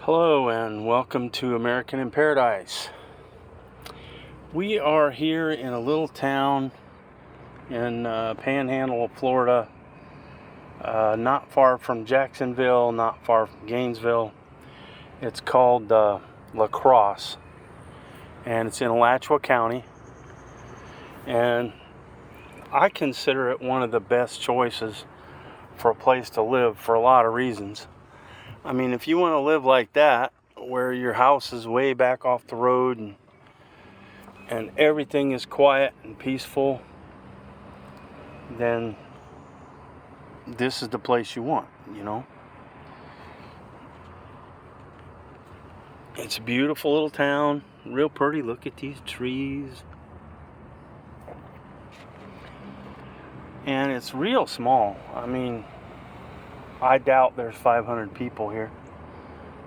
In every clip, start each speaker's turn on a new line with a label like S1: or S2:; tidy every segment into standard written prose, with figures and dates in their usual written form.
S1: Hello and welcome to American in Paradise. We are here in a little town in Panhandle of Florida, not far from Jacksonville, not far from Gainesville. It's called Lacrosse, and it's in Alachua County, and I consider it one of the best choices for a place to live for a lot of reasons. I mean, if you want to live like that, where your house is way back off the road and everything is quiet and peaceful, then this is the place you want, you know. It's a beautiful little town, real pretty. Look at these trees. And it's real small. I mean, I doubt there's 500 people here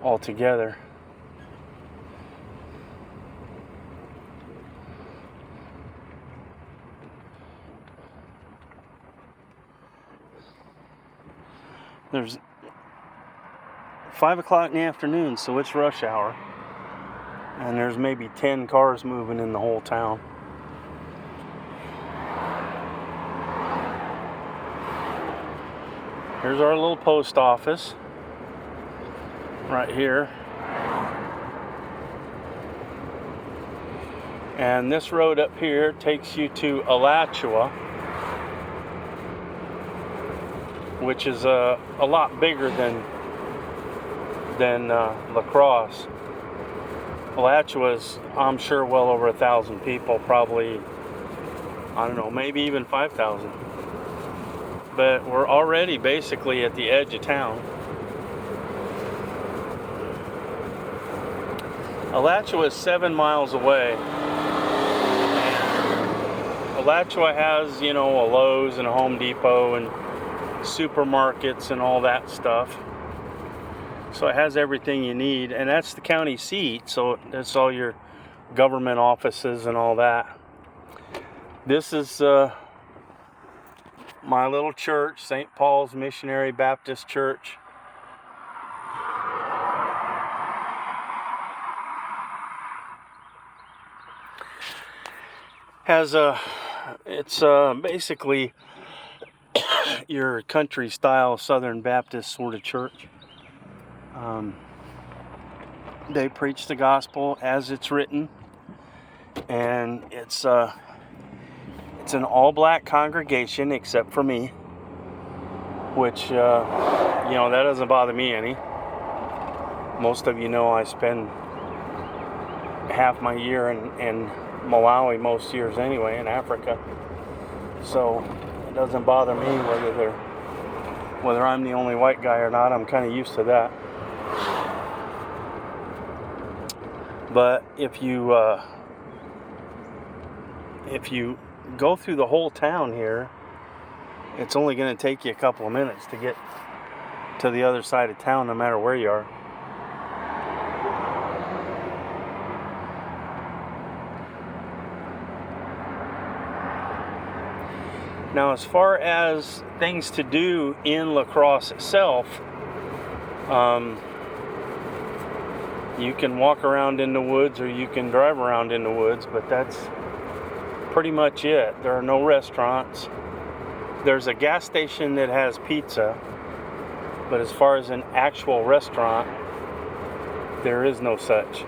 S1: altogether. There's 5 o'clock in the afternoon, so it's rush hour. And there's maybe 10 cars moving in the whole town. Here's our little post office right here. And this road up here takes you to Alachua, which is a lot bigger than Lacrosse. Alachua is, I'm sure, well over 1,000 people, probably, I don't know, maybe even 5,000. But we're already basically at the edge of town. Alachua is 7 miles away. And Alachua has, you know, a Lowe's and a Home Depot and supermarkets and all that stuff. So it has everything you need, and that's the county seat, so that's all your government offices and all that. This is my little church, St. Paul's Missionary Baptist Church. It's basically your country style Southern Baptist sort of church. They preach the gospel as it's written, and it's an all-black congregation except for me, which, you know, that doesn't bother me any. Most of you know I spend half my year in Malawi most years anyway, in Africa. So it doesn't bother me whether I'm the only white guy or not. I'm kind of used to that. But if you go through the whole town here, it's only going to take you a couple of minutes to get to the other side of town, no matter where you are. Now, as far as things to do in Lacrosse itself, you can walk around in the woods or you can drive around in the woods, but that's pretty much it. There are no restaurants. There's a gas station that has pizza, but as far as an actual restaurant, there is no such.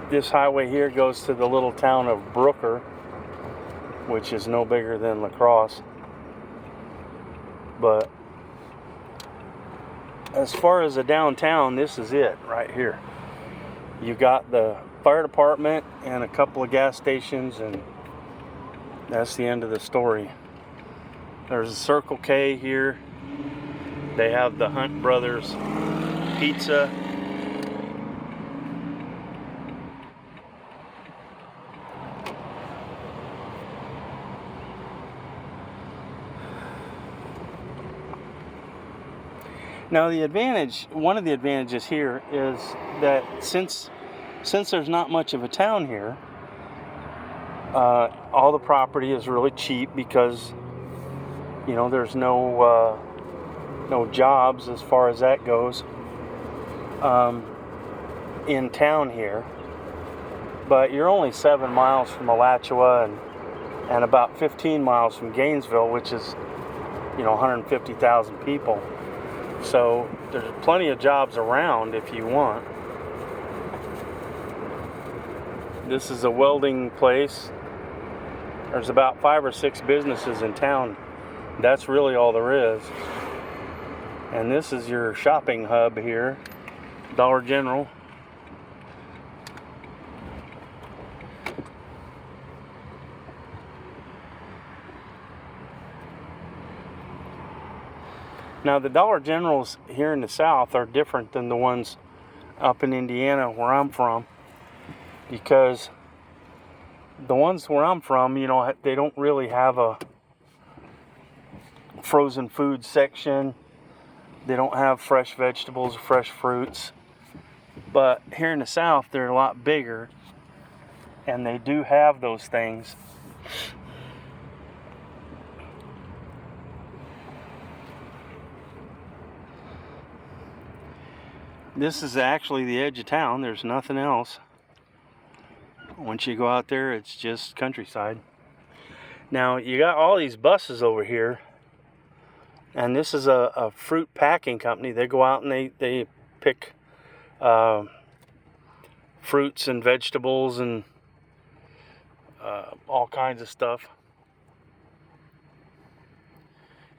S1: This highway here goes to the little town of Brooker, which is no bigger than Lacrosse. But as far as the downtown, this is it right here. You got the fire department and a couple of gas stations, and that's the end of the story. There's a Circle K here. They have the Hunt Brothers Pizza. Now one of the advantages here is that since there's not much of a town here, all the property is really cheap because, you know, there's no no jobs as far as that goes in town here. But you're only 7 miles from Alachua and about 15 miles from Gainesville, which is, 150,000 people. So there's plenty of jobs around if you want. This is a welding place. There's about 5 or 6 businesses in town. That's really all there is. And this is your shopping hub here, Dollar General. Now the Dollar Generals here in the South are different than the ones up in Indiana where I'm from, because the ones where I'm from, they don't really have a frozen food section. They don't have fresh vegetables or fresh fruits. But here in the South, they're a lot bigger, and they do have those things. This is actually the edge of town. There's nothing else. Once you go out there, it's just countryside. Now, you got all these buses over here, and this is a fruit packing company. They go out and they pick fruits and vegetables and all kinds of stuff.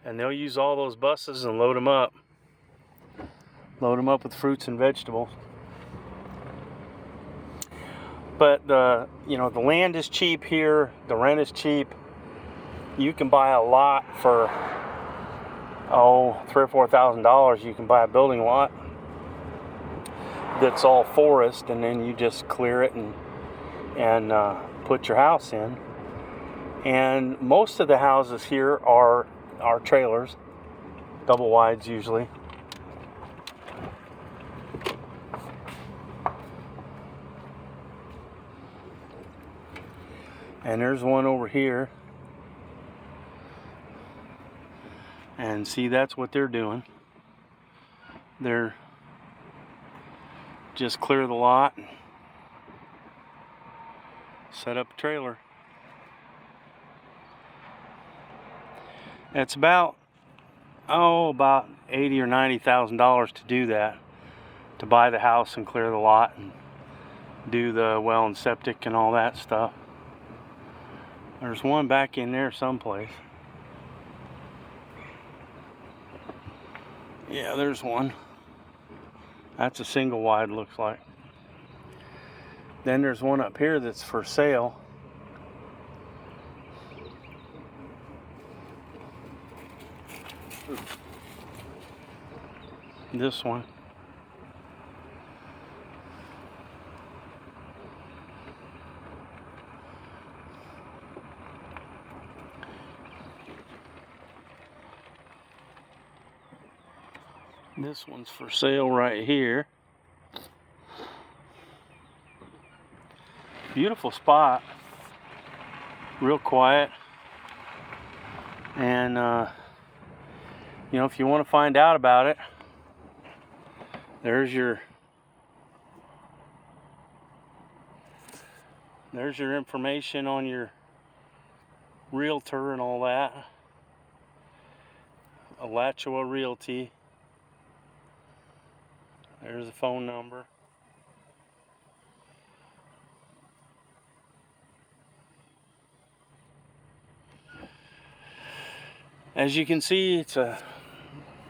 S1: And they'll use all those buses and load them up. Load them up with fruits and vegetables. But the land is cheap here. The rent is cheap. You can buy a lot for $3,000 or $4,000. You can buy a building lot that's all forest, and then you just clear it and put your house in. And most of the houses here are trailers, double wides usually. And there's one over here. And see, that's what they're doing. They're just clear the lot, set up a trailer. It's about $80,000 or $90,000 to do that, to buy the house and clear the lot and do the well and septic and all that stuff. There's one back in there someplace. Yeah, there's one. That's a single wide, looks like. Then there's one up here that's for sale. This one. This one's for sale right here. Beautiful spot. Real quiet. And, if you want to find out about it, there's your information on your realtor and all that. Alachua Realty. There's a phone number. As you can see, it's a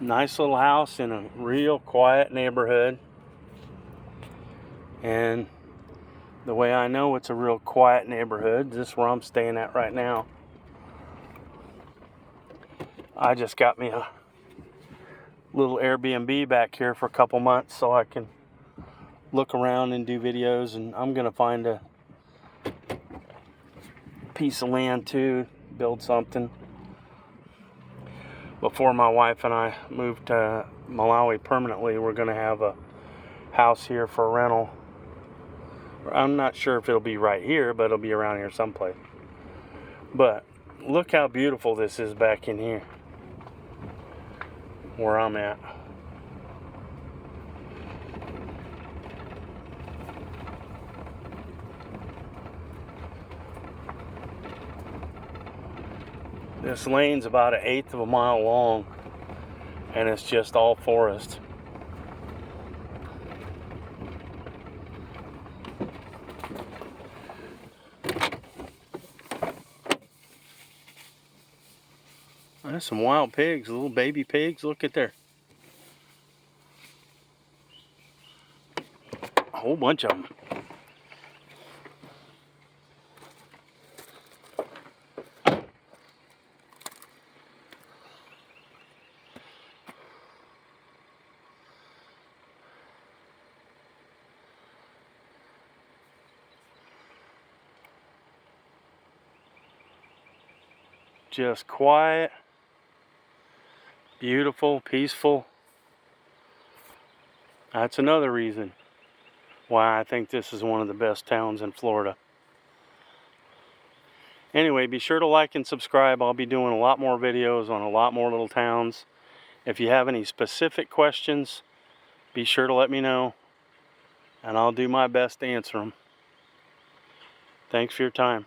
S1: nice little house in a real quiet neighborhood. And the way I know it's a real quiet neighborhood, this is where I'm staying at right now. I just got me a little Airbnb back here for a couple months so I can look around and do videos, and I'm gonna find a piece of land too, build something before my wife and I move to Malawi permanently. We're gonna have a house here for rental. I'm not sure if it'll be right here, but it'll be around here someplace. But look how beautiful this is back in here. where I'm at. This lane's about 1/8 of a mile long, and it's just all forest. There's some wild pigs, little baby pigs. Look at there. A whole bunch of them. Just quiet, beautiful, peaceful. That's another reason why I think this is one of the best towns in Florida. Anyway, be sure to like and subscribe. I'll be doing a lot more videos on a lot more little towns. If you have any specific questions, be sure to let me know, and I'll do my best to answer them. Thanks for your time.